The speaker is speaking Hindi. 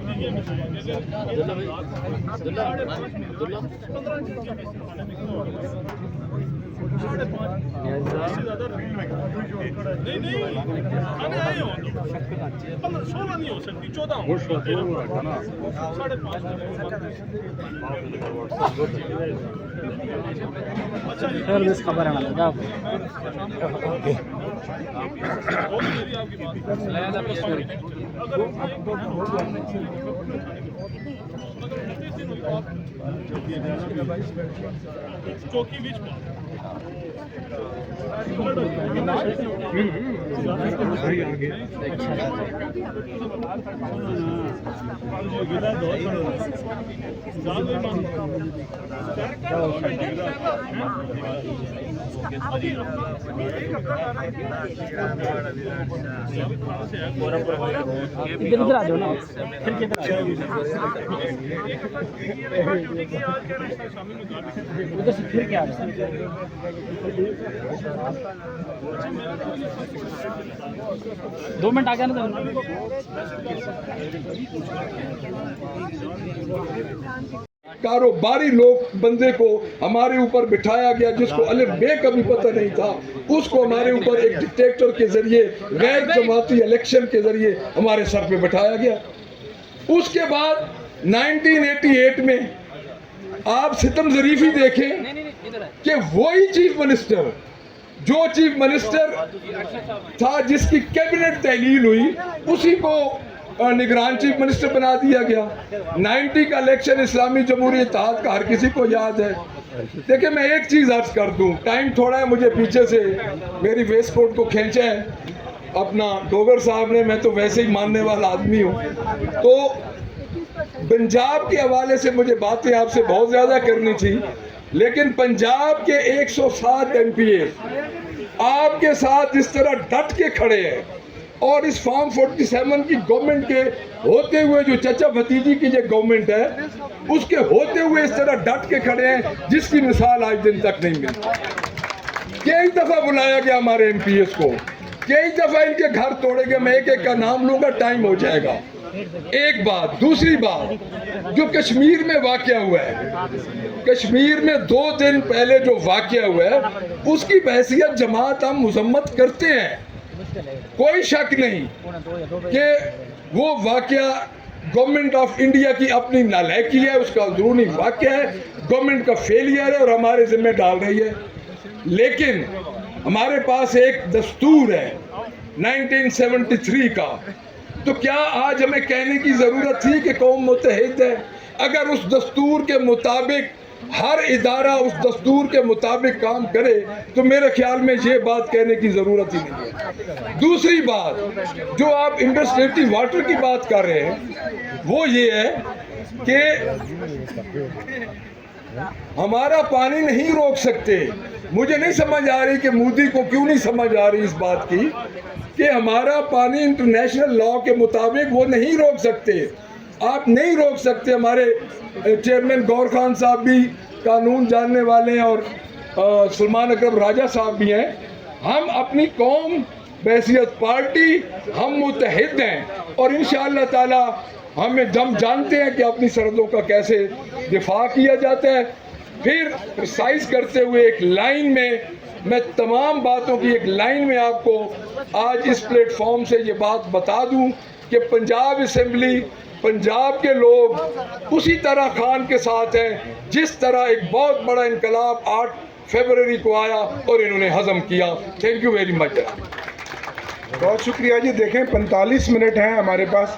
नहीं नहीं खाने आए हो 16 नहीं हो सकती 14 हो 5.5 खबर आना लगा चौकी बीच इधर आ जाओ ना फिर किधर आ जाओ उधर से फिर क्या 2 मिनट आगे ना कारोबारी लोग बंदे को हमारे ऊपर बिठाया गया जिसको अलिफ बे का भी पता नहीं था, उसको हमारे ऊपर एक डिक्टेटर के जरिए गैर जमाती इलेक्शन के जरिए हमारे सर पे बिठाया गया। उसके बाद 1988 में आप सितम ज़रीफ़ी देखें कि वही चीफ मिनिस्टर जो चीफ मिनिस्टर था जिसकी कैबिनेट तहलील हुई उसी को निगरान चीफ मिनिस्टर बना दिया गया। 90 का इलेक्शन इस्लामी जमहूरियत इत्तेहाद का हर किसी को याद है। देखिए मैं एक चीज़ अर्ज कर दूं, टाइम थोड़ा है, मुझे पीछे से मेरी वेस्ट कोट को खींचा है अपना डोगर साहब ने, मैं तो वैसे ही मानने वाला आदमी हूँ। तो पंजाब के हवाले से मुझे बातें आपसे बहुत ज़्यादा करनी थी, लेकिन पंजाब के 107 MPA आपके साथ इस तरह डट के खड़े हैं और इस फॉर्म 47 की गवर्नमेंट के होते हुए जो चचा भतीजी की जो गवर्नमेंट है उसके होते हुए इस तरह डट के खड़े हैं जिसकी मिसाल आज दिन तक नहीं मिली। कई दफ़ा बुलाया गया हमारे MPs को, कई दफ़ा इनके घर तोड़े गए, मैं एक एक का नाम लूँगा, टाइम हो जाएगा। एक बात, दूसरी बात जो कश्मीर में वाक़या हुआ है, कश्मीर में 2 दिन पहले जो वाक़या हुआ है उसकी बहसियत जमात हम मजम्मत करते हैं, कोई शक नहीं कि वो वाक़या गवर्नमेंट ऑफ इंडिया की अपनी नालायकी है, उसका अंदरूनी वाक़या है, गवर्नमेंट का फेलियर है और हमारे जिम्मे डाल रही है। लेकिन हमारे पास एक दस्तूर है 1973 का, तो क्या आज हमें कहने की ज़रूरत थी कि कौम मुत्तहिद है? अगर उस दस्तूर के मुताबिक हर इदारा उस दस्तूर के मुताबिक काम करे तो मेरे ख्याल में ये बात कहने की ज़रूरत ही नहीं है। दूसरी बात, जो आप इंडस्ट्रेटिव वाटर की बात कर रहे हैं वो ये है कि हमारा पानी नहीं रोक सकते। मुझे नहीं समझ आ रही कि मोदी को क्यों नहीं समझ आ रही इस बात की कि हमारा पानी इंटरनेशनल लॉ के मुताबिक वो नहीं रोक सकते, आप नहीं रोक सकते। हमारे चेयरमैन गौर खान साहब भी कानून जानने वाले हैं और सलमान अकरम राजा साहब भी हैं। हम अपनी कौम बहसियत पार्टी हम मुत्तहिद हैं और इंशाअल्लाह ताला हम जानते हैं कि अपनी सरहदों का कैसे दिफा किया जाता है। फिर प्रिसाइज करते हुए एक लाइन में मैं तमाम बातों की एक लाइन में आपको आज इस प्लेटफॉर्म से ये बात बता दूं कि पंजाब असेंबली, पंजाब के लोग उसी तरह खान के साथ हैं जिस तरह एक बहुत बड़ा इनकलाब 8 फरवरी को आया और इन्होंने हजम किया। Thank you very much. बहुत शुक्रिया जी। देखें 45 मिनट हैं हमारे पास।